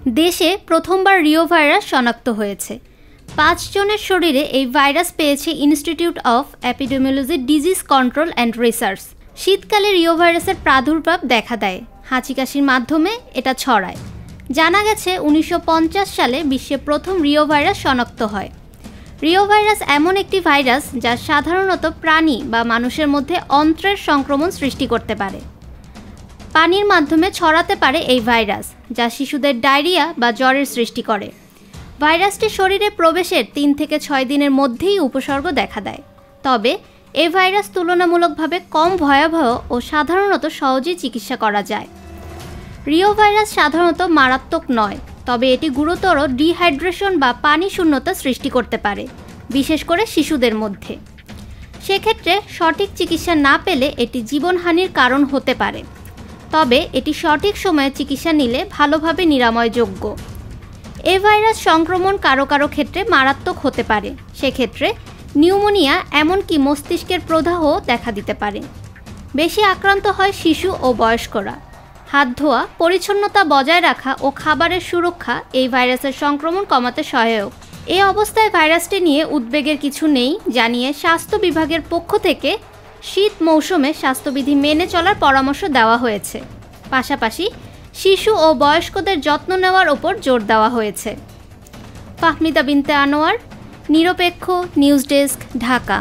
দেশে প্রথমবার Rio virus শনাক্ত হয়েছে। 5 জনের শরীরে এই ভাইরাস পেয়েছে institute of epidemiology disease control and research. শীতকালে রিও ভাইরাসের প্রাদুর্ভাব দেখা দেয়, হাঁচি কাশির মাধ্যমে এটা ছড়ায়। জানা গেছে 1950 সালে বিশ্বে প্রথম রিও ভাইরাস শনাক্ত হয়। রিও ভাইরাস এমন একটি ভাইরাস যা সাধারণত প্রাণী বা মানুষের মধ্যে অন্ত্রের সংক্রমণ সৃষ্টি করতে পারে। পানির মাধ্যমে ছড়াতে পারে এই ভাইরাস, যা শিশুদের ডায়রিয়া বা জ্বরের সৃষ্টি করে। ভাইরাসটি শরীরে প্রবেশের 3 থেকে 6 দিনের মধ্যেই উপসর্গ দেখা দেয়। তবে এই ভাইরাস তুলনামূলকভাবে কম ভয়াবহ ও সাধারণত সহজেই চিকিৎসা করা যায়। রিও ভাইরাস সাধারণত মারাত্মক নয়, তবে এটি গুরুতর ডিহাইড্রেশন বা পানি শূন্যতা সৃষ্টি করতে পারে, বিশেষ করে শিশুদের মধ্যে। সেক্ষেত্রে সঠিক চিকিৎসা না পেলে এটি জীবনহানির কারণ হতে পারে। তবে এটি সঠিক সময়ে চিকিৎসা নিলে ভালোভাবে নিরাময়যোগ্য। এই ভাইরাস সংক্রমণ কারো কারো ক্ষেত্রে মারাত্মক হতে পারে। সেক্ষেত্রে নিউমোনিয়া এমনকি মস্তিষ্কের প্রদাহ দেখা দিতে পারে। বেশি আক্রান্ত হয় শিশু ও বয়স্করা। হাত ধোয়া, পরিচ্ছন্নতা বজায় রাখা ও খাবারের সুরক্ষা এই ভাইরাসের সংক্রমণ কমাতে সহায়ক। এই অবস্থায় ভাইরাসটি নিয়ে উদ্বেগের কিছু নেই জানিয়ে স্বাস্থ্য বিভাগের পক্ষ থেকে শীত মৌসুমে স্বাস্থ্যবিধি মেনে চলার পরামর্শ দেওয়া হয়েছে। পাশাপাশি শিশু ও বয়স্কদের যত্ন নেওয়ার ওপর জোর দেওয়া হয়েছে। ফাহমিদা বিনতে আনোয়ার, নিরপেক্ষ নিউজ ডেস্ক, ঢাকা।